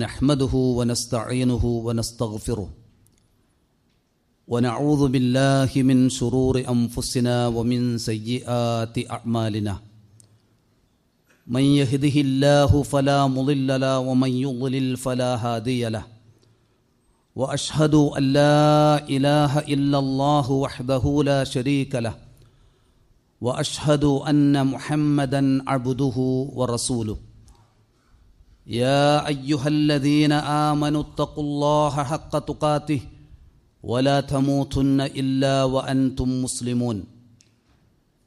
نحمده ونستعينه ونستغفره ونعوذ بالله من شرور أنفسنا ومن سيئات أعمالنا من يهده الله فلا مضل له ومن يضلل فلا هادي له وأشهد أن لا إله إلا الله وحده لا شريك له وأشهد أن محمدا عبده ورسوله يا أيها الذين آمنوا اتقوا الله حق تقاته ولا تموتن إلا وأنتم مسلمون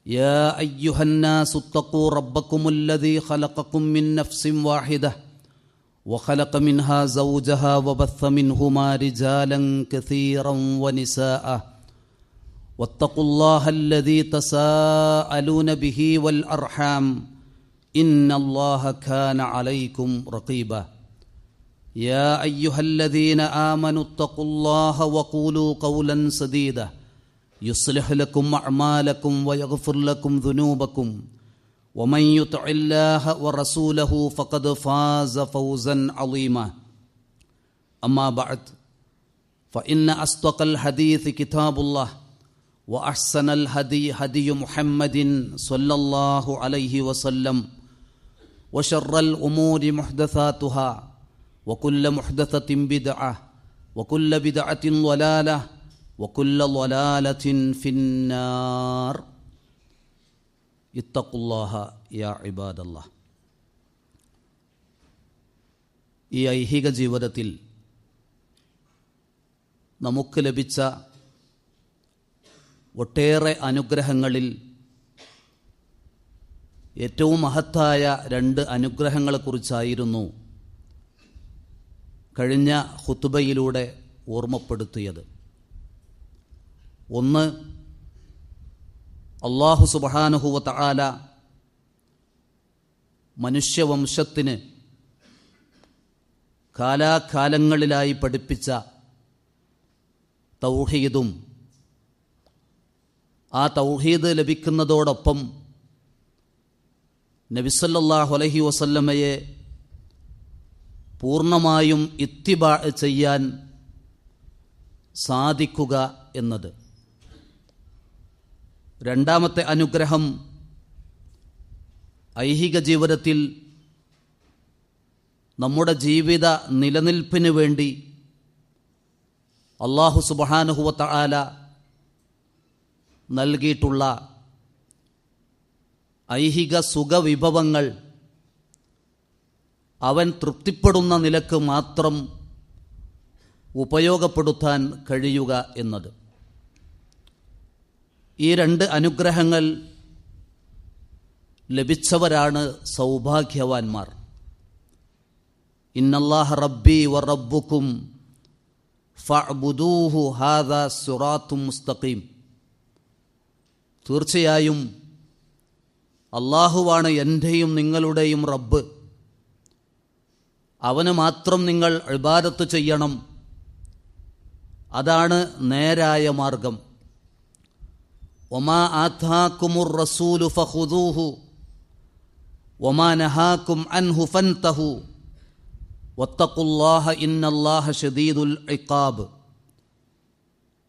يا أيها الناس اتقوا ربكم الذي خلقكم من نفس واحدة وخلق منها زوجها وبث منهما رجالا كثيرا ونساء واتقوا الله الذي تساءلون به والأرحام إن الله كان عليكم رقيبا يا أيها الذين آمنوا اتقوا الله وقولوا قولا سديدا يصلح لكم أعمالكم ويغفر لكم ذنوبكم ومن يطع الله ورسوله فقد فاز فوزا عظيما أما بعد فإن أصدق الحديث كتاب الله وأحسن الهدي هدي محمد صلى الله عليه وسلم وشر الأمور محدثاتها وكل محدثة بدعة وكل بدعة ضلالة وكل ضلالة في النار اتقوا الله يا عباد الله. ഈ ഐഹിക ജീവിതത്തിൽ നമുക്ക് ലഭിച്ച ഒട്ടേറെ അനുഗ്രഹങ്ങളിൽ ഏറ്റവും മഹത്തായ രണ്ട് അനുഗ്രഹങ്ങളെക്കുറിച്ചായിരുന്നു കഴിഞ്ഞ ഖുതുബയിലൂടെ ഓർമ്മപ്പെടുത്തിയത്. ഒന്ന്, അല്ലാഹു സുബ്ഹാനഹു വ തആല മനുഷ്യവംശത്തിന് കാലാകാലങ്ങളിലായി പഠിപ്പിച്ച തൗഹീദും ആ തൗഹീദ് ലഭിക്കുന്നതോടൊപ്പം നബി സല്ലല്ലാഹു അലൈഹി വസല്ലമയെ പൂർണ്ണമായും ഇത്തിബാ ചെയ്യാൻ സാധിക്കുക എന്നത്. രണ്ടാമത്തെ അനുഗ്രഹം, ഐഹിക ജീവിതത്തിൽ നമ്മുടെ ജീവിത നിലനിൽപ്പിന് വേണ്ടി അല്ലാഹു സുബ്ഹാനഹു വ തആല നൽകിയിട്ടുള്ള ഐഹിക സുഖവിഭവങ്ങൾ അവൻ തൃപ്തിപ്പെടുന്ന നിലക്ക് മാത്രം ഉപയോഗപ്പെടുത്താൻ കഴിയുക എന്നത്. ഈ രണ്ട് അനുഗ്രഹങ്ങൾ ലഭിച്ചവരാണ് സൗഭാഗ്യവാന്മാർ. ഇന്നല്ലാഹ റബ്ബി വ റബ്ബുക്കും ഫഅ്ബുദൂഹു ഹാദാ സിറാത്തും മുസ്തഖീം. തീർച്ചയായും അല്ലാഹുവാണ് എൻ്റെയും നിങ്ങളുടെയും റബ്ബ്. അവന് മാത്രം നിങ്ങൾ ഇബാദത്ത് ചെയ്യണം. അതാണ് നേരായ മാർഗം. വമാ ആതാകുമുർ റസൂലു ഫഖുദൂഹു വമാ നഹാകും അൻഹു ഫൻതഹു വത്തഖുല്ലാഹ ഇന്നല്ലാഹ ശദീദുൽ ഇഖാബ്.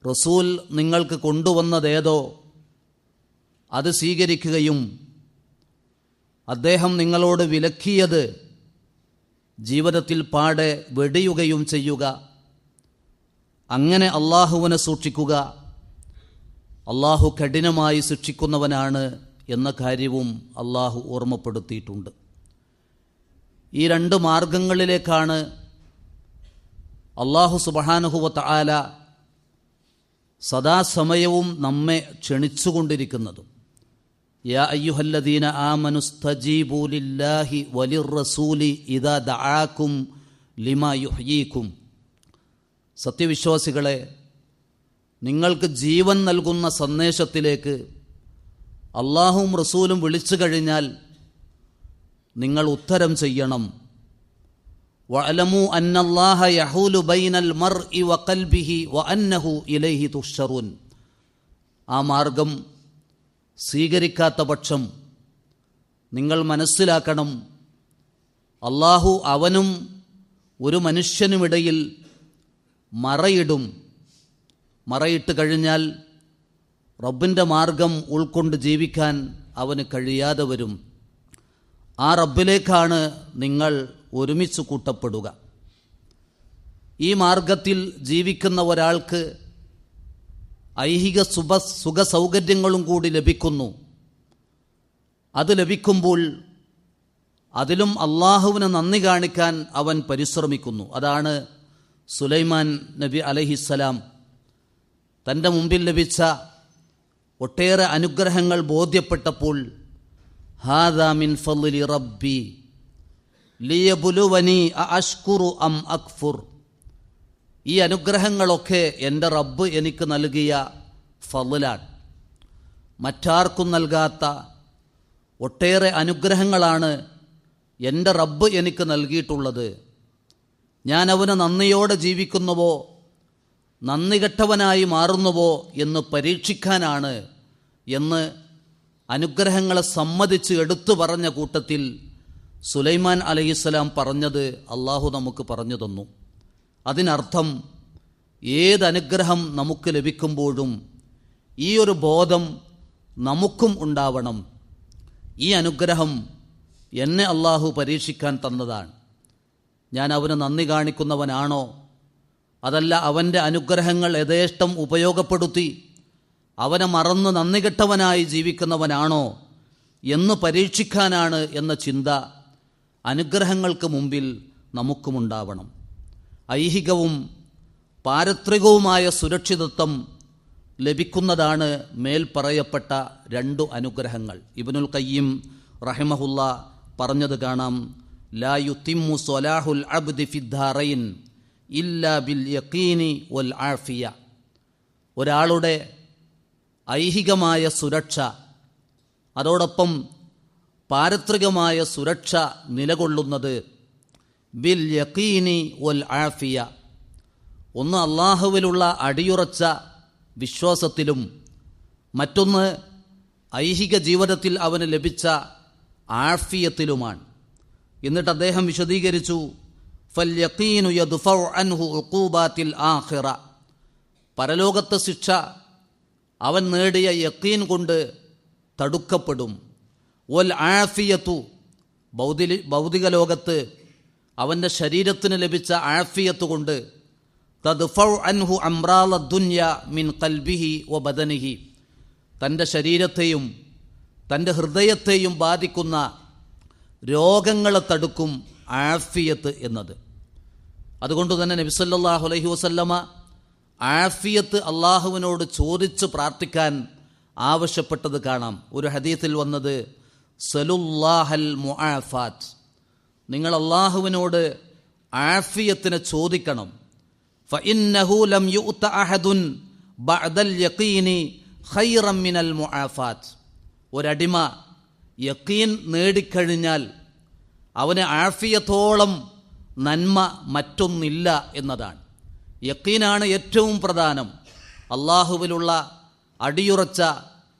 റസൂൽ നിങ്ങൾക്ക് കൊണ്ടുവന്നതേതോ അത് സ്വീകരിക്കുകയും അദ്ദേഹം നിങ്ങളോട് വിലക്കിയത് ജീവിതത്തിൽ പാടെ വെടിയുകയും ചെയ്യുക. അങ്ങനെ അള്ളാഹുവിനെ സൂക്ഷിക്കുക. അള്ളാഹു കഠിനമായി ശിക്ഷിക്കുന്നവനാണ് എന്ന കാര്യവും അള്ളാഹു ഓർമ്മപ്പെടുത്തിയിട്ടുണ്ട്. ഈ രണ്ട് മാർഗങ്ങളിലേക്കാണ് അള്ളാഹു സുബ്ഹാനഹു വ തആല സദാസമയവും നമ്മെ ക്ഷണിച്ചുകൊണ്ടിരിക്കുന്നത്. യാ അയ്യുഹല്ലദീന ആമനു സ്തജീബൂ ലില്ലാഹി വലിർറസൂലി ഇദാ ദഅാകും ലിമാ യുഹ്യീകും. സത്യവിശ്വാസികളെ, നിങ്ങൾക്ക് ജീവൻ നൽകുന്ന സന്ദേശത്തിലേക്ക് അല്ലാഹുവും റസൂലും വിളിച്ചു കഴിഞ്ഞാൽ നിങ്ങൾ ഉത്തരം ചെയ്യണം. വഅലമു അന്നല്ലാഹ യഹൂലു ബൈനൽ മർഇ വഖൽബിഹി വഅന്നഹു ഇലൈഹി തുഹ്ശറൂൻ. ആ മാർഗം സ്വീകരിക്കാത്ത പക്ഷം നിങ്ങൾ മനസ്സിലാക്കണം, അള്ളാഹു അവനും ഒരു മനുഷ്യനുമിടയിൽ മറയിടും. മറയിട്ട് കഴിഞ്ഞാൽ റബ്ബിൻ്റെ മാർഗം ഉൾക്കൊണ്ട് ജീവിക്കാൻ അവന് കഴിയാതെ വരും. ആ റബ്ബിലേക്കാണ് നിങ്ങൾ ഒരുമിച്ച് കൂട്ടപ്പെടുക. ഈ മാർഗത്തിൽ ജീവിക്കുന്ന ഒരാൾക്ക് ഐഹിക സുഖ സൗകര്യങ്ങളും കൂടി ലഭിക്കുന്നു. അത് ലഭിക്കുമ്പോൾ അതിലും അള്ളാഹുവിന് നന്ദി കാണിക്കാൻ അവൻ പരിശ്രമിക്കുന്നു. അതാണ് സുലൈമാൻ നബി അലൈഹിസ്സലാം തൻ്റെ മുമ്പിൽ ലഭിച്ച ഒട്ടേറെ അനുഗ്രഹങ്ങൾ ബോധ്യപ്പെട്ടപ്പോൾ ഹാദാ മിൻ ഫളി റബ്ബി ലിയബ്ലുവനി അഅഷ്കുറു അം അക്ഫുർ, ഈ അനുഗ്രഹങ്ങളൊക്കെ എൻ്റെ റബ്ബ് എനിക്ക് നൽകിയ ഫളലാണ്. മറ്റാർക്കും നൽകാത്ത ഒട്ടേറെ അനുഗ്രഹങ്ങളാണ് എൻ്റെ റബ്ബ് എനിക്ക് നൽകിയിട്ടുള്ളത്. ഞാൻ അവന് നന്ദിയോടെ ജീവിക്കുന്നുവോ നന്ദി കെട്ടവനായി മാറുന്നുവോ എന്ന് പരീക്ഷിക്കാനാണ് എന്ന് അനുഗ്രഹങ്ങളെ സമ്മതിച്ച് എടുത്തു പറഞ്ഞ കൂട്ടത്തിൽ സുലൈമാൻ അലൈഹിസ്സലാം പറഞ്ഞത് അള്ളാഹു നമുക്ക് പറഞ്ഞു തന്നു. അതിനർത്ഥം ഏതനുഗ്രഹം നമുക്ക് ലഭിക്കുമ്പോഴും ഈ ഒരു ബോധം നമുക്കും ഉണ്ടാവണം. ഈ അനുഗ്രഹം എന്നെ അള്ളാഹു പരീക്ഷിക്കാൻ തന്നതാണ്. ഞാൻ അവന് നന്ദി കാണിക്കുന്നവനാണോ, അതല്ല അവൻ്റെ അനുഗ്രഹങ്ങൾ യഥേഷ്ടം ഉപയോഗപ്പെടുത്തി അവനെ മറന്ന് നന്ദി കെട്ടവനായി ജീവിക്കുന്നവനാണോ എന്ന് പരീക്ഷിക്കാനാണ് എന്ന ചിന്ത അനുഗ്രഹങ്ങൾക്ക് മുമ്പിൽ നമുക്കുമുണ്ടാവണം. ഐഹികവും പാരത്രികവുമായ സുരക്ഷിതത്വം ലഭിക്കുന്നതാണ് മേൽ പറയപ്പെട്ട രണ്ടു അനുഗ്രഹങ്ങൾ. ഇബ്നുൽ ഖയ്യിം റഹിമഹുല്ല പറഞ്ഞത് കാണാം, ലാ യുതിമ്മു സ്വലാഹുൽ അബ്ദി ഫിദ്ദാറൈൻ ഇല്ലാ ബിൽ യഖീനി വൽ ആഫിയ. ഒരാളുടെ ഐഹികമായ സുരക്ഷ അതോടൊപ്പം പാരത്രികമായ സുരക്ഷ നിലകൊള്ളുന്നത് ബിൽ യഖീനി വൽ ആഫിയ. ഒന്ന് അള്ളാഹുവിലുള്ള അടിയുറച്ച വിശ്വാസത്തിലും മറ്റൊന്ന് ഐഹിക ജീവിതത്തിൽ അവന് ലഭിച്ച ആഫിയത്തിലുമാണ്. എന്നിട്ട് അദ്ദേഹം വിശദീകരിച്ചു, ഫൽ യഖീനു യദ്ഫഉ അൻഹു ഉഖൂബാത്തിൽ ആഖിറ. പരലോകത്തെ ശിക്ഷ അവൻ നേടിയ യഖീൻ കൊണ്ട് തടുക്കപ്പെടും. വൽ ആഫിയത്തു, ഭൗതിക ലോകത്ത് അവൻ്റെ ശരീരത്തിന് ലഭിച്ച ആഫിയത്ത് കൊണ്ട് തദ്ഫഉ അൻഹു അംറാള ദുനിയ മിൻ ഖൽബിഹി വ ബദനിഹി, തൻ്റെ ശരീരത്തെയും തൻ്റെ ഹൃദയത്തെയും ബാധിക്കുന്ന രോഗങ്ങളെ തടുക്കും ആഫിയത്ത് എന്നത്. അതുകൊണ്ട് തന്നെ നബി സല്ലല്ലാഹു അലൈഹി വസല്ലമ ആഫിയത്ത് അള്ളാഹുവിനോട് ചോദിച്ച് പ്രാർത്ഥിക്കാൻ ആവശ്യപ്പെട്ടത് കാണാം. ഒരു ഹദീസിൽ വന്നത് സലുല്ലാഹൽ മുആഫാത്ത്, നിങ്ങൾ അള്ളാഹുവിനോട് ആഫിയത്തിനെ ചോദിക്കണം. ഫഇന്നഹു ലം യുഅത അഹദുൻ ബഅദൽ യഖീനി ഖൈറൻ മിനൽ മുആഫാത്ത്. ഒരടിമ യഖീൻ നേടിക്കഴിഞ്ഞാൽ അവന് ആഫിയത്തോളം നന്മ മറ്റൊന്നില്ല എന്നതാണ്. യഖീനാണ് ഏറ്റവും പ്രധാനം. അള്ളാഹുവിലുള്ള അടിയുറച്ച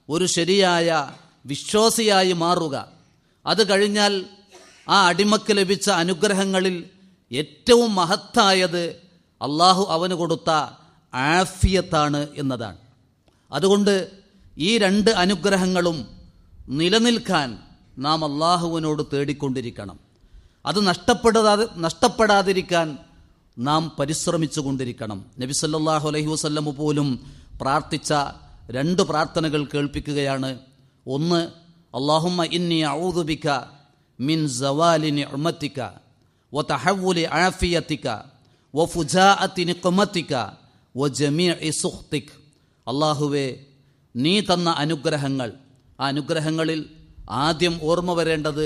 ഒരു ശരിയായ വിശ്വാസിയായി മാറുക. അത് കഴിഞ്ഞാൽ ആ അടിമക്ക് ലഭിച്ച അനുഗ്രഹങ്ങളിൽ ഏറ്റവും മഹത്തായത് അള്ളാഹു അവന് കൊടുത്ത ആഫിയത്താണ് എന്നതാണ്. അതുകൊണ്ട് ഈ രണ്ട് അനുഗ്രഹങ്ങളും നിലനിൽക്കാൻ നാം അള്ളാഹുവിനോട് തേടിക്കൊണ്ടിരിക്കണം. അത് നഷ്ടപ്പെടാതിരിക്കാൻ നാം പരിശ്രമിച്ചു കൊണ്ടിരിക്കണം. നബി സല്ലല്ലാഹു അലൈഹി വസല്ലം പോലും പ്രാർത്ഥിച്ച രണ്ട് പ്രാർത്ഥനകൾ കേൾപ്പിക്കുകയാണ്. ഒന്ന്, അല്ലാഹുമ്മ ഇന്നി അഊദു ബിക മിൻ സവാലി നിഅമതിക വ തഹവ്വുലി ആഫിയതിക വ ഫുജാഅതി നിഖമതിക വ ജമീഇ സുഖ്തിക. അല്ലാഹുവേ, നീ തന്ന അനുഗ്രഹങ്ങൾ, ആ അനുഗ്രഹങ്ങളിൽ ആദ്യം ഓർമ്മ വരേണ്ടത്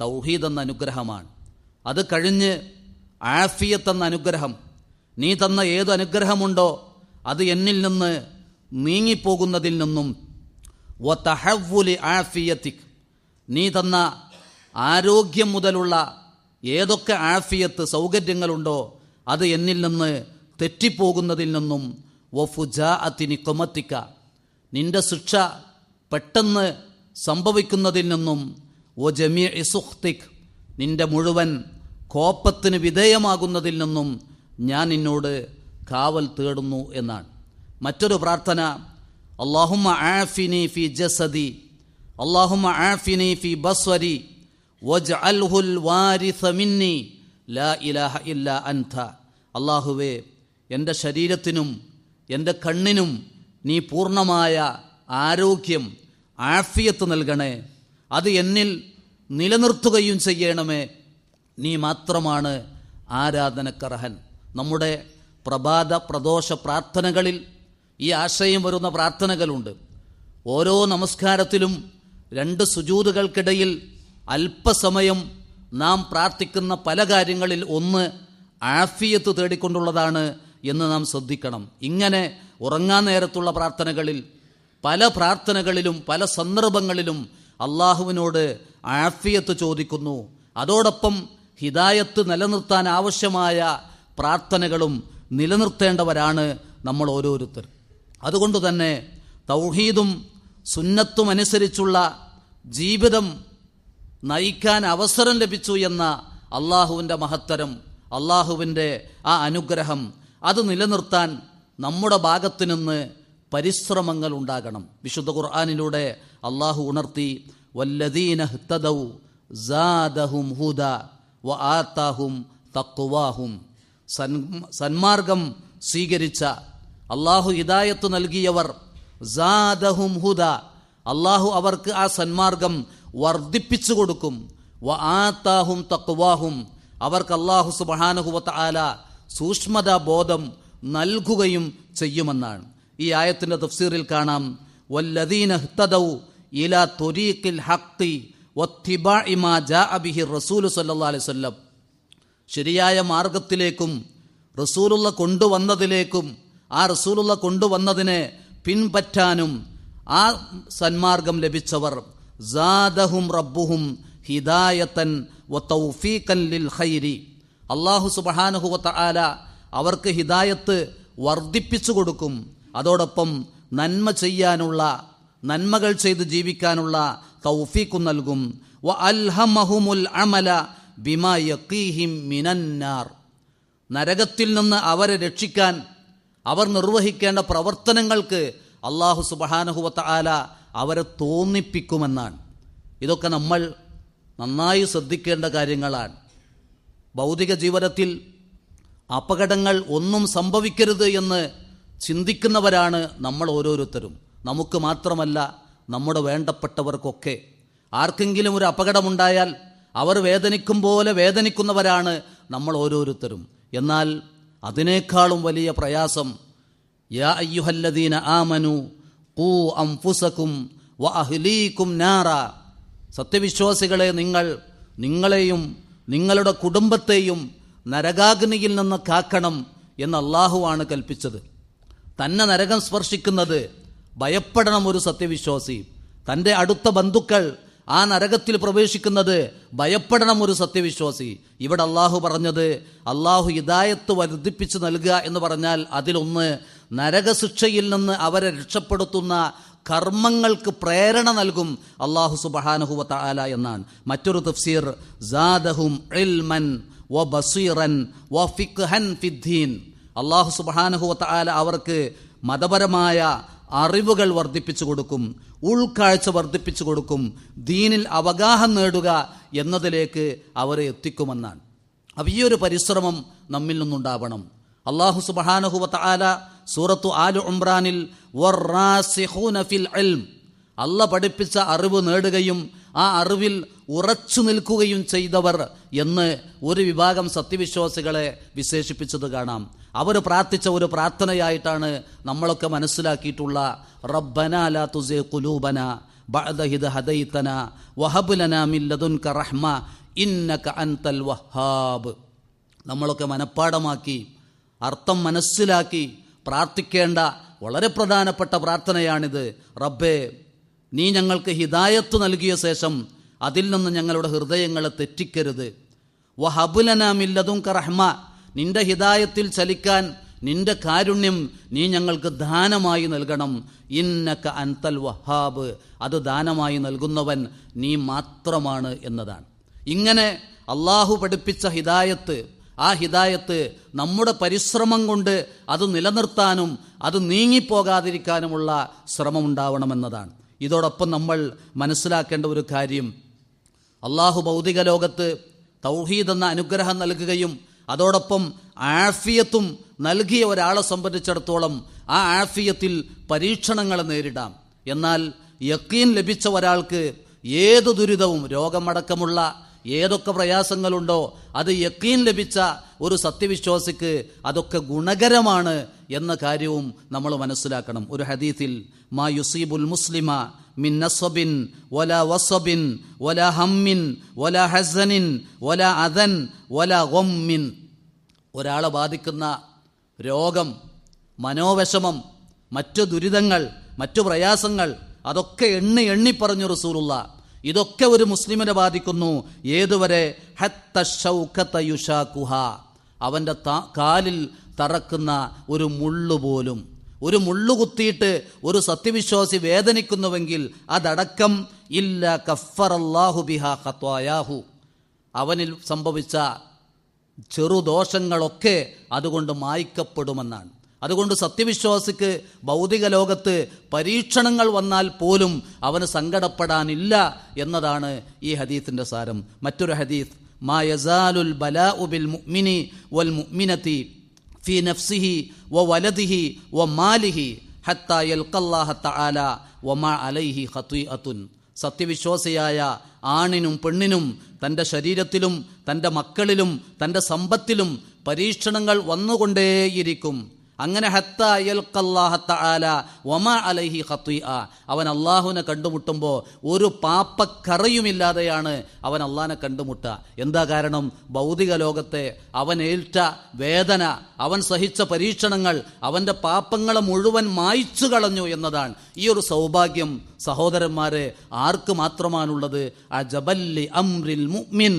തൗഹീദ് എന്ന അനുഗ്രഹമാണ്. അത് കഴിഞ്ഞ് ആഫിയത്ത് എന്ന അനുഗ്രഹം. നീ തന്ന ഏത് അനുഗ്രഹമുണ്ടോ അത് എന്നിൽ നിന്ന് നീങ്ങിപ്പോകുന്നതിൽ നിന്നും വ തഹവ്വുലി ആഫിയതിക്, നീ തന്ന ആരോഗ്യം മുതലുള്ള ഏതൊക്കെ ആഫിയത്ത് സൗകര്യങ്ങളുണ്ടോ അത് എന്നിൽ നിന്ന് തെറ്റിപ്പോകുന്നതിൽ നിന്നും വ ഫുജാഅതി നിഖമതിക, നിന്റെ ശിക്ഷ പെട്ടെന്ന് സംഭവിക്കുന്നതിൽ നിന്നും വ ജമീഇ സുഖ്തിക്, നിന്റെ മുഴുവൻ കോപത്തിന് വിധേയമാകുന്നതിൽ നിന്നും ഞാൻ നിന്നോട് കാവൽ തേടുന്നു എന്നാണ്. മറ്റൊരു പ്രാർത്ഥന, അല്ലാഹുമ്മ ആഫിനി ഫി ജസദി, അല്ലാഹുമ്മ ആഫിനി ഫി ബസ്വരി വജ്അൽഹുൽ വാരിസ മിന്നി ലാ ഇലാഹ ഇല്ലാ അൻത. അല്ലാഹുവേ, എൻ്റെ ശരീരത്തിനും എൻ്റെ കണ്ണിനും നീ പൂർണ്ണമായ ആരോഗ്യം, ആഫിയത്ത് നൽകണേ. അത് എന്നിൽ നിലനിർത്തുകയും ചെയ്യണമേ. നീ മാത്രമാണ് ആരാധനക്കർഹൻ. നമ്മുടെ പ്രഭാത പ്രദോഷ പ്രാർത്ഥനകളിൽ ഈ ആശയം വരുന്ന പ്രാർത്ഥനകളുണ്ട്. ഓരോ നമസ്കാരത്തിലും 2 സുജൂദുകൾക്കിടയിൽ അല്പസമയം നാം പ്രാർത്ഥിക്കുന്ന പല കാര്യങ്ങളിൽ ഒന്ന് ആഫിയത്ത് തേടിക്കൊണ്ടുള്ളതാണ് എന്ന് നാം ശ്രദ്ധിക്കണം. ഇങ്ങനെ ഉറങ്ങാൻ നേരത്തുള്ള പ്രാർത്ഥനകളിൽ, പല പ്രാർത്ഥനകളിലും പല സന്ദർഭങ്ങളിലും അള്ളാഹുവിനോട് ആഫിയത്ത് ചോദിക്കുന്നു. അതോടൊപ്പം ഹിദായത്ത് നിലനിർത്താൻ ആവശ്യമായ പ്രാർത്ഥനകളും നിലനിർത്തേണ്ടവരാണ് നമ്മൾ ഓരോരുത്തർ. അതുകൊണ്ട് തന്നെ തൗഹീദും സുന്നത്തും അനുസരിച്ചുള്ള ജീവിതം നയിക്കാൻ അവസരം ലഭിച്ചു എന്ന അള്ളാഹുവിൻ്റെ മഹത്തരം, അള്ളാഹുവിൻ്റെ ആ അനുഗ്രഹം, അത് നിലനിർത്താൻ നമ്മുടെ ഭാഗത്തു നിന്ന് പരിശ്രമങ്ങൾ ഉണ്ടാകണം. വിശുദ്ധ ഖുർആനിലൂടെ അള്ളാഹു ഉണർത്തി, വല്ലദീന ഹ്തദൗ സാദഹും ഹുദ വആതാഹും തഖ്വാഹും. സന്മാർഗം സ്വീകരിച്ച, അള്ളാഹു ഹിദായത്ത് നൽകിയവർ, സാദഹും ഹുദ, അള്ളാഹു അവർക്ക് ആ സന്മാർഗം വർദ്ധിപ്പിച്ചു കൊടുക്കും. വആതാഹും തഖ്വാഹും, അവർക്ക് അള്ളാഹു സുബ്ഹാനഹു വ തആല സൂക്ഷ്മതാ ബോധം നൽകുകയും ചെയ്യുമെന്നാണ്. ഈ ആയത്തിൻ്റെ തഫ്സീറിൽ കാണാം, വല്ലദീന ഹ്തദൗ ഇലാ തുരീഖിൽ ഹഖ്ഖി വത്തിബാഇ മാ ജാഅ ബിഹി റസൂൽ സല്ലല്ലാഹു അലൈഹി വസല്ലം. ശരിയായ മാർഗത്തിലേക്കും റസൂലുള്ള കൊണ്ടുവന്നതിലേക്കും ആ റസൂലുള്ള കൊണ്ടുവന്നതിനെ പിൻപറ്റാനും ആ സന്മാർഗം ലഭിച്ചവർ, സാദഹും റബ്ബുഹും ഹിദായത്തൻ വ തൗഫീഖൻ ലിൽ ഖൈരി. അല്ലാഹു സുബ്ഹാനഹു വ തആല അവർക്ക് ഹിദായത്ത് വർദ്ധിപ്പിച്ചു കൊടുക്കും. അതോടൊപ്പം നന്മ ചെയ്യാനുള്ള, നന്മകൾ ചെയ്ത് ജീവിക്കാനുള്ള തൗഫീഖ് നൽകും. വ അൽഹമഹുമുൽ അമല ബിമാ യഖീഹിം മിനന്നാർ. നരകത്തിൽ നിന്ന് അവരെ രക്ഷിക്കാൻ അവർ നിർവഹിക്കേണ്ട പ്രവർത്തനങ്ങൾക്ക് അല്ലാഹു സുബ്ഹാനഹു വ തആല അവരെ തോന്നിപ്പിക്കുമെന്നാണ്. ഇതൊക്കെ നമ്മൾ നന്നായി ശ്രദ്ധിക്കേണ്ട കാര്യങ്ങളാണ്. ഭൗതിക ജീവിതത്തിൽ അപകടങ്ങൾ ഒന്നും സംഭവിക്കരുത് എന്ന് ചിന്തിക്കുന്നവരാണ് നമ്മൾ ഓരോരുത്തരും. നമുക്ക് മാത്രമല്ല, നമ്മുടെ വേണ്ടപ്പെട്ടവർക്കൊക്കെ. ആർക്കെങ്കിലും ഒരു അപകടമുണ്ടായാൽ അവർ വേദനിക്കും പോലെ വേദനിക്കുന്നവരാണ് നമ്മൾ ഓരോരുത്തരും. എന്നാൽ അതിനേക്കാളും വലിയ പ്രയാസം, യാ അയ്യുഹല്ലദീന ആമനു ഖൂ അൻഫുസകും വ അഹ്ലീകും നാറ. സത്യവിശ്വാസികളെ, നിങ്ങളെയും നിങ്ങളുടെ കുടുംബത്തെയും നരകാഗ്നിയിൽ നിന്ന് കാക്കണം എന്ന് അള്ളാഹുവാണ് കൽപ്പിച്ചത്. തന്നെ നരകം സ്പർശിക്കുന്നത് ഭയപ്പെടണം ഒരു സത്യവിശ്വാസി. തൻ്റെ അടുത്ത ബന്ധുക്കൾ ആ നരകത്തിൽ പ്രവേശിക്കുന്നത് ഭയപ്പെടണം ഒരു സത്യവിശ്വാസി. ഇവിടെ അള്ളാഹു പറഞ്ഞത്, അള്ളാഹു ഹിദായത്ത് വർദ്ധിപ്പിച്ച് നൽകുക എന്ന് പറഞ്ഞാൽ അതിലൊന്ന് നരകശിക്ഷയിൽ നിന്ന് അവരെ രക്ഷപ്പെടുത്തുന്ന കർമ്മങ്ങൾക്ക് പ്രേരണ നൽകും അള്ളാഹു സുബ്ഹാനഹു വ തആല എന്നാണ്. മറ്റൊരു തഫ്സീർ, സാദഹും ഇൽമൻ വ ബസീറൻ വ ഫിഖ്ഹൻ ഫിദ്ദീൻ. അള്ളാഹു സുബ്ഹാനഹു വ തആല അവർക്ക് മതപരമായ അറിവുകൾ വർദ്ധിപ്പിച്ചു കൊടുക്കും, ഉൾക്കാഴ്ച വർദ്ധിപ്പിച്ചു കൊടുക്കും, ദീനിൽ അവഗാഹം നേടുക എന്നതിലേക്ക് അവരെ എത്തിക്കുമെന്നാണ്. അപ്പോൾ ഈ ഒരു പരിശ്രമം നമ്മിൽ നിന്നുണ്ടാവണം. അല്ലാഹു സുബ്ഹാനഹു വ തആല സൂറത്തു ആലു ഇംറാനിൽ വറാസിഖൂന ഫിൽ ഇൽം, അല്ലാഹ് പഠിപ്പിച്ച അറിവ് നേടുകയും ആ അറിവിൽ ഉറച്ചു നിൽക്കുകയും ചെയ്തവർ എന്ന് ഒരു വിഭാഗം സത്യവിശ്വാസികളെ വിശേഷിപ്പിച്ചത് കാണാം. അവർ പ്രാർത്ഥിച്ച ഒരു പ്രാർത്ഥനയായിട്ടാണ് നമ്മളൊക്കെ മനസ്സിലാക്കിയിട്ടുള്ള റബ്ബനാ ലാ തുസിഗ് ഖുലൂബനാ ബഅദ ഇദ് ഹദൈതനാ വഹബ് ലനാ മിൻ ലദുൻക റഹ്മ ഇന്നക അൻതൽ വഹ്ഹാബ്. നമ്മളൊക്കെ മനഃപ്പാടമാക്കി അർത്ഥം മനസ്സിലാക്കി പ്രാർത്ഥിക്കേണ്ട വളരെ പ്രധാനപ്പെട്ട പ്രാർത്ഥനയാണിത്. റബ്ബേ, നീ ഞങ്ങൾക്ക് ഹിദായത്ത് നൽകിയ ശേഷം അതിൽ നിന്ന് ഞങ്ങളുടെ ഹൃദയങ്ങളെ തെറ്റിക്കരുത്. വഹബ് ലനാ മിൻ ലദുൻക റഹ്മ, നിന്റെ ഹിദായത്തിൽ ചലിക്കാൻ നിന്റെ കാരുണ്യം നീ ഞങ്ങൾക്ക് ദാനമായി നൽകണം. ഇന്നക അൻതൽ വഹാബ്, അത് ദാനമായി നൽകുന്നവൻ നീ മാത്രമാണ് എന്നതാണ്. ഇങ്ങനെ അള്ളാഹു പഠിപ്പിച്ച ഹിദായത്ത്, ആ ഹിദായത്ത് നമ്മുടെ പരിശ്രമം കൊണ്ട് അത് നിലനിർത്താനും അത് നീങ്ങിപ്പോകാതിരിക്കാനുമുള്ള ശ്രമമുണ്ടാവണമെന്നതാണ്. ഇതോടൊപ്പം നമ്മൾ മനസ്സിലാക്കേണ്ട ഒരു കാര്യം, അള്ളാഹു ഭൗതിക ലോകത്ത് തൗഹീദ് എന്ന അനുഗ്രഹം നൽകുകയും അതോടൊപ്പം ആഫിയത്തും നൽകിയ ഒരാളെ സംബന്ധിച്ചിടത്തോളം ആ ആഫിയത്തിൽ പരീക്ഷണങ്ങൾ നേരിടാം. എന്നാൽ യഖീൻ ലഭിച്ച ഒരാൾക്ക് ഏത് ദുരിതവും, രോഗമടക്കമുള്ള ഏതൊക്കെ പ്രയാസങ്ങളുണ്ടോ അത് യഖീൻ ലഭിച്ച ഒരു സത്യവിശ്വാസിക്ക് അതൊക്കെ ഗുണകരമാണ് എന്ന കാര്യവും നമ്മൾ മനസ്സിലാക്കണം. ഒരു ഹദീസിൽ മാ യുസീബുൽ മുസ്ലിമ മിൻ നസ്ബിൻ വലാ വസബിൻ വലാ ഹമ്മിൻ വലാ ഹസനിൻ വലാ അദൻ വലാ ഗമ്മിൻ, ഒരാളെ ബാധിക്കുന്ന രോഗം, മനോവിഷമം, മറ്റു ദുരിതങ്ങൾ, മറ്റു പ്രയാസങ്ങൾ അതൊക്കെ എണ്ണി പറഞ്ഞു റസൂലുള്ളാഹ്. ഇതൊക്കെ ഒരു മുസ്ലിമിനെ ബാധിക്കുന്നു. ഏതുവരെ? ഹത്ത ശൗകത യുഷാകുഹ, അവൻ്റെ കാലിൽ തറക്കുന്ന ഒരു മുള്ളുപോലും. ഒരു മുള്ളു കുത്തിയിട്ട് ഒരു സത്യവിശ്വാസി വേദനിക്കുന്നുവെങ്കിൽ അതടക്കം ഇല്ല കഫറല്ലാഹു ബിഹാ ഖത്വായാഹു, അവനിൽ സംഭവിച്ച ചെറുദോഷങ്ങളൊക്കെ അതുകൊണ്ട് മായ്ക്കപ്പെടുമെന്നാണ്. അതുകൊണ്ട് സത്യവിശ്വാസിക്ക് ഭൗതിക ലോകത്ത് പരീക്ഷണങ്ങൾ വന്നാൽ പോലും അവന് സങ്കടപ്പെടാനില്ല എന്നതാണ് ഈ ഹദീസിൻ്റെ സാരം. മറ്റൊരു ഹദീസ്, മാ യസാലുൽ ബലാഉ ബിൽ മുഅ്മിനി വൽ മുഅ്മിനതി ഫീ നഫ്സിഹി വ വലദിഹി വ മാലിഹി ഹത്താ യൽഖല്ലാഹ തആല വമാ അലൈഹി ഖതീഅത്തുൻ. സത്യവിശ്വാസിയായ ആണിനും പെണ്ണിനും തൻ്റെ ശരീരത്തിലും തൻ്റെ മക്കളിലും തൻ്റെ സമ്പത്തിലും പരീക്ഷണങ്ങൾ വന്നുകൊണ്ടേയിരിക്കും. അങ്ങനെ ഹത്താ യൽഖല്ലാഹ തആല വമാ അലൈഹി ഖതീഅ, അവൻ അള്ളാഹുവിനെ കണ്ടുമുട്ടുമ്പോൾ ഒരു പാപ്പക്കറയുമില്ലാതെയാണ് അവൻ അള്ളാഹിനെ കണ്ടുമുട്ടുക. എന്താ കാരണം? ഭൗതിക ലോകത്തെ അവൻ ഏറ്റ വേദന, അവൻ സഹിച്ച പരീക്ഷണങ്ങൾ അവൻ്റെ പാപങ്ങളെ മുഴുവൻ മായ്ച്ചു കളഞ്ഞു എന്നതാണ്. ഈ ഒരു സൗഭാഗ്യം സഹോദരന്മാരെ ആർക്ക് മാത്രമാണുള്ളത്? അജബല്ലി അംറിൽ മുഅ്മിൻ,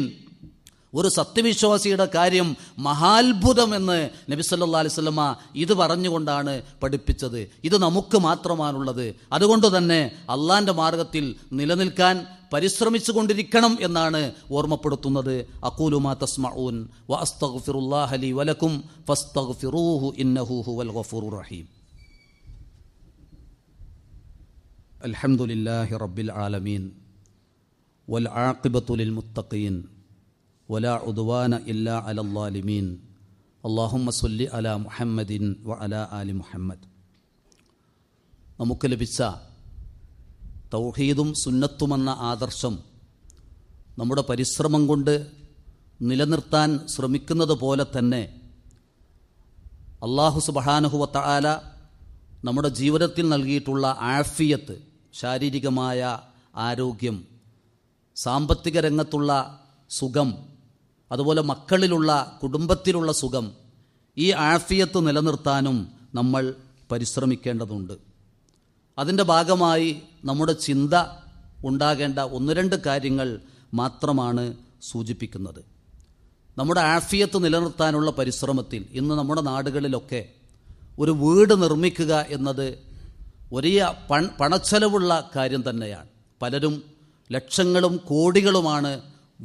ഒരു സത്യവിശ്വാസിയുടെ കാര്യം മഹാത്ഭുതമെന്ന് നബി സല്ലല്ലാഹു അലൈഹി വസല്ലമ ഇത് പറഞ്ഞുകൊണ്ടാണ് പഠിപ്പിച്ചത്. ഇത് നമുക്ക് മാത്രമാണുള്ളത്. അതുകൊണ്ട് തന്നെ അള്ളാൻ്റെ മാർഗത്തിൽ നിലനിൽക്കാൻ പരിശ്രമിച്ചു കൊണ്ടിരിക്കണം എന്നാണ് ഓർമ്മപ്പെടുത്തുന്നത്. അഖൂലു മാ തസ്മഊൻ വ അസ്തഗ്ഫിറുല്ലാഹ ലി വലക്കും ഫസ്തഗ്ഫിറൂഹു ഇന്നഹു ഹുവൽ ഗഫൂറുർ റഹീം. അൽഹംദുലില്ലാഹി റബ്ബിൽ ആലമീൻ വൽ ആഖിബത്തു ലിൽ മുത്തഖീൻ വലാ ഉദ്വാന ഇല്ലാ അലൽ ളാലിമീൻ. അല്ലാഹുമ്മ സ്വല്ലി അലാ മുഹമ്മദിൻ വ അലാ ആലി മുഹമ്മദ്. നമുക്ക് ലഭിച്ച തൗഹീദും സുന്നത്തുമെന്ന ആദർശം നമ്മുടെ പരിശ്രമം കൊണ്ട് നിലനിർത്താൻ ശ്രമിക്കുന്നത് പോലെ തന്നെ അല്ലാഹു സുബ്ഹാനഹു വ തആല നമ്മുടെ ജീവിതത്തിൽ നൽകിയിട്ടുള്ള ആഫിയത്ത്, ശാരീരികമായ ആരോഗ്യം, സാമ്പത്തിക രംഗത്തുള്ള സുഖം, അതുപോലെ മക്കളിലുള്ള കുടുംബത്തിലുള്ള സുഖം, ഈ ആഫിയത്ത് നിലനിർത്താനും നമ്മൾ പരിശ്രമിക്കേണ്ടതുണ്ട്. അതിൻ്റെ ഭാഗമായി നമ്മുടെ ചിന്ത ഉണ്ടാകേണ്ട ഒന്ന് രണ്ട് കാര്യങ്ങൾ മാത്രമാണ് സൂചിപ്പിക്കുന്നത്. നമ്മുടെ ആഫിയത്ത് നിലനിർത്താനുള്ള പരിശ്രമത്തിൽ ഇന്ന് നമ്മുടെ നാടുകളിലൊക്കെ ഒരു വീട് നിർമ്മിക്കുക എന്നത് വലിയ പണച്ചെലവുള്ള കാര്യം തന്നെയാണ്. പലരും ലക്ഷങ്ങളും കോടികളുമാണ്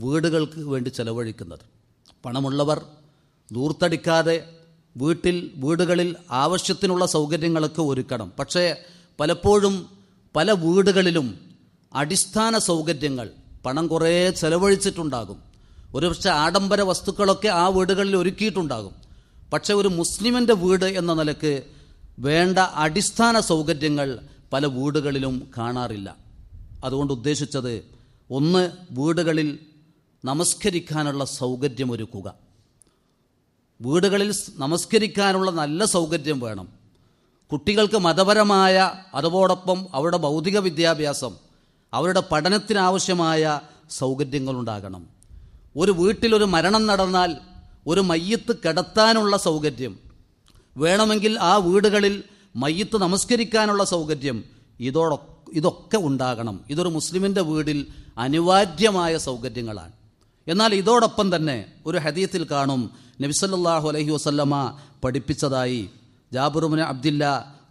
വീടുകൾക്ക് വേണ്ടി ചെലവഴിക്കുന്നത്. പണമുള്ളവർ ദൂർത്തടിക്കാതെ വീടുകളിൽ ആവശ്യത്തിനുള്ള സൗകര്യങ്ങളൊക്കെ ഒരുക്കണം. പക്ഷേ പലപ്പോഴും പല വീടുകളിലും അടിസ്ഥാന സൗകര്യങ്ങൾ പണം കുറേ ചെലവഴിച്ചിട്ടുണ്ടാകും. ഒരുപക്ഷെ ആഡംബര വസ്തുക്കളൊക്കെ ആ വീടുകളിൽ ഒരുക്കിയിട്ടുണ്ടാകും. പക്ഷേ ഒരു മുസ്ലിമിൻ്റെ വീട് എന്ന നിലക്ക് വേണ്ട അടിസ്ഥാന സൗകര്യങ്ങൾ പല വീടുകളിലും കാണാറില്ല. അതുകൊണ്ട് ഉദ്ദേശിച്ചത്, ഒന്ന്, വീടുകളിൽ നമസ്കരിക്കാനുള്ള സൗകര്യമൊരുക്കുക. വീടുകളിൽ നമസ്കരിക്കാനുള്ള നല്ല സൗകര്യം വേണം. കുട്ടികൾക്ക് മതപരമായ, അതോടൊപ്പം അവരുടെ ഭൗതിക വിദ്യാഭ്യാസം, അവരുടെ പഠനത്തിനാവശ്യമായ സൗകര്യങ്ങളുണ്ടാകണം. ഒരു വീട്ടിലൊരു മരണം നടന്നാൽ ഒരു മയ്യത്ത് കിടത്താനുള്ള സൗകര്യം വേണമെങ്കിൽ ആ വീടുകളിൽ മയ്യത്ത് നമസ്കരിക്കാനുള്ള സൗകര്യം ഇതൊക്കെ ഉണ്ടാകണം. ഇതൊരു മുസ്ലിമിൻ്റെ വീടിൽ അനിവാര്യമായ സൗകര്യങ്ങളാണ്. എന്നാൽ ഇതോടൊപ്പം തന്നെ ഒരു ഹദീസിൽ കാണും, നബി സല്ലല്ലാഹു അലൈഹി വസല്ലമ പഠിപ്പിച്ചതായി ജാബിർ ഇബ്നു അബ്ദില്ല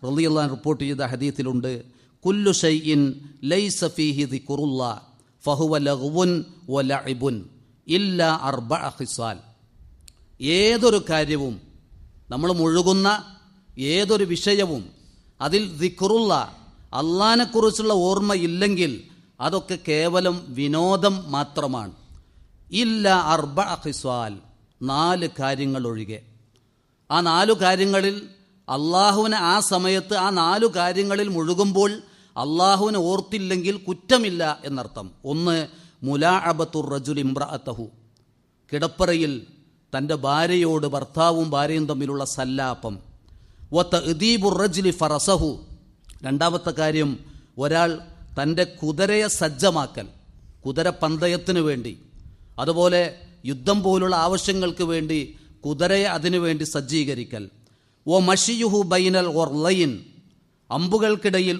റളിയല്ലാഹു അൻഹു റിപ്പോർട്ട് ചെയ്ത ഹദീസിലുണ്ട്, കുല്ലു ഷൈഇൻ ലൈസ ഫീഹി ദിക്റുല്ലാഹ് ഫഹുവ ലഗ്വുൻ വ ലഇബുൻ ഇല്ല അർബഅ ഖിസാൽ. ഏതൊരു കാര്യവും, നമ്മൾ മുഴുകുന്ന ഏതൊരു വിഷയവും അതിൽ ദിക്റുള്ള, അള്ളാനെക്കുറിച്ചുള്ള ഓർമ്മ ഇല്ലെങ്കിൽ അതൊക്കെ കേവലം വിനോദം മാത്രമാണ്. ഇല്ല അർബഅ ഖിസാൽ, 4 കാര്യങ്ങൾ ഒഴികെ. ആ 4 കാര്യങ്ങളിൽ അള്ളാഹുവിനെ ആ സമയത്ത് ആ 4 കാര്യങ്ങളിൽ മുഴുകുമ്പോൾ അള്ളാഹുവിനെ ഓർത്തില്ലെങ്കിൽ കുറ്റമില്ല എന്നർത്ഥം. 1, മുലാഅബത്തുർ റജുൽ ഇംറഅതഹു, കിടപ്പറയിൽ തൻ്റെ ഭാര്യയോട് ഭർത്താവും ഭാര്യയും തമ്മിലുള്ള സല്ലാപം. വതഅദീബുർ റജുലി ഫറസഹു, 2ാമത്തെ കാര്യം ഒരാൾ തൻ്റെ കുതിരയെ സജ്ജമാക്കൽ, കുതിര പന്തയത്തിന് വേണ്ടി, അതുപോലെ യുദ്ധം പോലുള്ള ആവശ്യങ്ങൾക്ക് വേണ്ടി കുതിരയെ അതിനു വേണ്ടി സജ്ജീകരിക്കൽ. ഓ മഷിയുഹു ബൈനൽ ഒർലയിൻ, അമ്പുകൾക്കിടയിൽ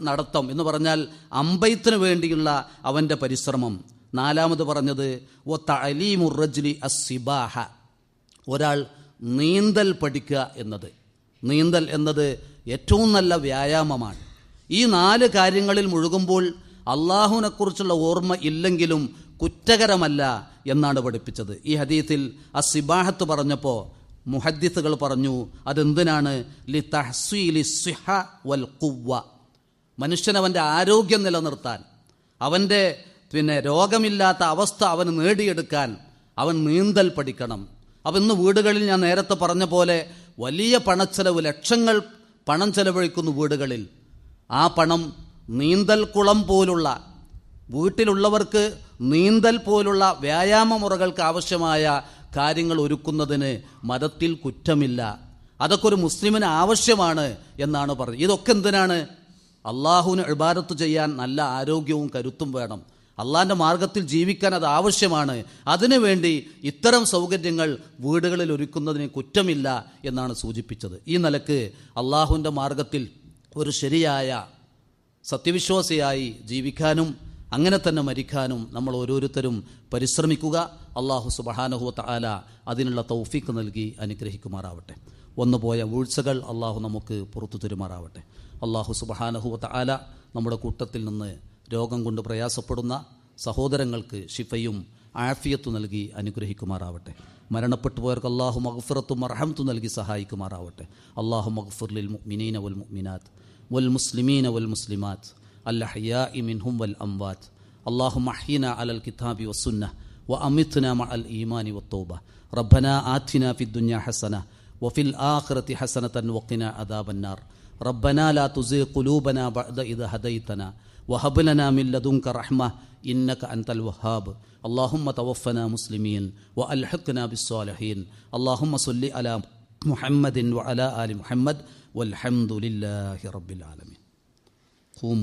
നടത്തം എന്ന് പറഞ്ഞാൽ അമ്പയത്തിന് വേണ്ടിയുള്ള അവൻ്റെ പരിശ്രമം. 4ാമത് പറഞ്ഞത് ഓ തഅലീമുർ റജ്ലി അസ്സിബാഹ, ഒരാൾ നീന്തൽ പഠിക്കുക എന്നത്. നീന്തൽ എന്നത് ഏറ്റവും നല്ല വ്യായാമമാണ്. ഈ 4 കാര്യങ്ങളിൽ മുഴുകുമ്പോൾ അള്ളാഹുവിനെക്കുറിച്ചുള്ള ഓർമ്മ ഇല്ലെങ്കിലും കുറ്റകരമല്ല എന്നാണ് പഠിപ്പിച്ചത്. ഈ ഹദീത്തിൽ അസ്സിബാഹത്ത് പറഞ്ഞപ്പോൾ മുഹദ്ദിസുകൾ പറഞ്ഞു, അതെന്തിനാണ്? ലി തഹ്സീലി സിഹ വൽ ഖുവ്വ, മനുഷ്യനവൻ്റെ ആരോഗ്യം നിലനിർത്താൻ, അവൻ്റെ രോഗമില്ലാത്ത അവസ്ഥ അവന് നേടിയെടുക്കാൻ അവൻ നീന്തൽ പഠിക്കണം. അപ്പം ഇന്ന് വീടുകളിൽ ഞാൻ നേരത്തെ പറഞ്ഞ പോലെ വലിയ പണച്ചെലവ്, ലക്ഷങ്ങൾ പണം ചെലവഴിക്കുന്നു വീടുകളിൽ. ആ പണം നീന്തൽ കുളം പോലുള്ള, വീട്ടിലുള്ളവർക്ക് നീന്തൽ പോലുള്ള വ്യായാമ മുറകൾക്ക് ആവശ്യമായ കാര്യങ്ങൾ ഒരുക്കുന്നതിന് മതത്തിൽ കുറ്റമില്ല. അതൊക്കെ ഒരു മുസ്ലിമിന് ആവശ്യമാണ് എന്നാണ് പറഞ്ഞത്. ഇതൊക്കെ എന്തിനാണ്? അള്ളാഹുവിന് ഇബാദത്ത് ചെയ്യാൻ നല്ല ആരോഗ്യവും കരുത്തും വേണം. അള്ളാഹിൻ്റെ മാർഗത്തിൽ ജീവിക്കാൻ അത് ആവശ്യമാണ്. അതിനുവേണ്ടി ഇത്തരം സൗകര്യങ്ങൾ വീടുകളിൽ ഒരുക്കുന്നതിന് കുറ്റമില്ല എന്നാണ് സൂചിപ്പിച്ചത്. ഈ നിലക്ക് അള്ളാഹുവിൻ്റെ മാർഗത്തിൽ ഒരു ശരിയായ സത്യവിശ്വാസിയായി ജീവിക്കാനും അങ്ങനെ തന്നെ മരിക്കാനും നമ്മൾ ഓരോരുത്തരും പരിശ്രമിക്കുക. അള്ളാഹു സുബ്ഹാനഹു വ തആല അതിനുള്ള തൗഫീഖ് നൽകി അനുഗ്രഹിക്കുമാറാവട്ടെ. വന്നുപോയ വീഴ്ചകൾ അള്ളാഹു നമുക്ക് പുറത്തു തരുമാറാവട്ടെ. അള്ളാഹു സുബ്ഹാനഹു വ തആല നമ്മുടെ കൂട്ടത്തിൽ നിന്ന് രോഗം കൊണ്ട് പ്രയാസപ്പെടുന്ന സഹോദരങ്ങൾക്ക് ശിഫയും ആഫിയത്തും നൽകി അനുഗ്രഹിക്കുമാറാവട്ടെ. മരണപ്പെട്ടു പോയവർക്ക് അള്ളാഹു മഗ്ഫിറത്തും റഹ്മത്തും നൽകി സഹായിക്കുമാറാവട്ടെ. അള്ളാഹു മഗ്ഫിർ ലിൽ മുഅ്മിനീന വൽ മുഅ്മിനാത്ത് വൽ മുസ്ലിമീന വൽ മുസ്ലിമാത്ത് الأحياء منهم والأموات اللهم أحينا على الكتاب والسنة وأمتنا مع الإيمان والتوبة ربنا آتنا في الدنيا حسنة وفي الآخرة حسنة وقنا عذاب النار ربنا لا تزغ قلوبنا بعد إذ هديتنا وهب لنا من لدنك رحمة إنك أنت الوهاب اللهم توفنا مسلمين وألحقنا بالصالحين اللهم صل على محمد وعلى آل محمد والحمد لله رب العالمين. قوموا